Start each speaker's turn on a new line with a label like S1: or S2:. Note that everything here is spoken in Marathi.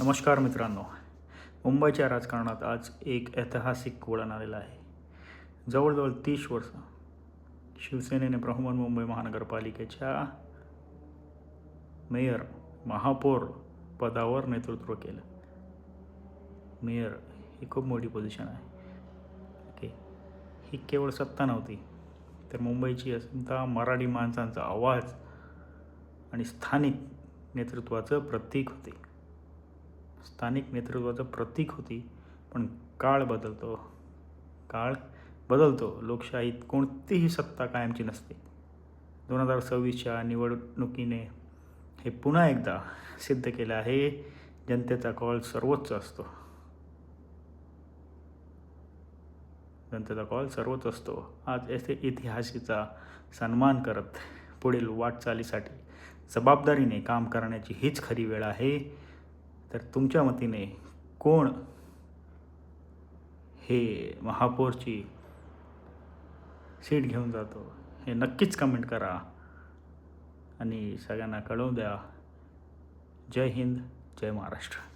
S1: नमस्कार मित्रांनो. मुंबईच्या राजकारणात आज एक ऐतिहासिक वळण आलेलं आहे. जवळजवळ 30 वर्ष शिवसेनेने बृहन्मुंबई महानगरपालिकेच्या मेयर महापौर पदावर नेतृत्व केलं. मेयर ही खूप मोठी पोझिशन आहे. ओके, ही केवळ सत्ता नव्हती तर मुंबईची अस्मिता, मराठी माणसांचा आवाज आणि स्थानिक नेतृत्वाचं प्रतीक होते. पण काळ बदलतो. लोकशाहीत कोणतीही सत्ता कायमची नसते. 2026च्या निवडणुकीने हे पुन्हा एकदा सिद्ध केलं आहे. जनतेचा कौल सर्वोच्च असतो. आज येथे इतिहासाचा सन्मान करत पुढील वाटचालीसाठी जबाबदारीने काम करण्याची हीच खरी वेळ आहे. तर तुमच्या मतीने कोण हे महापौरची सीट घेऊन जातो हे नक्कीच कमेंट करा आणि सगळ्यांना कळवून द्या. जय हिंद, जय महाराष्ट्र.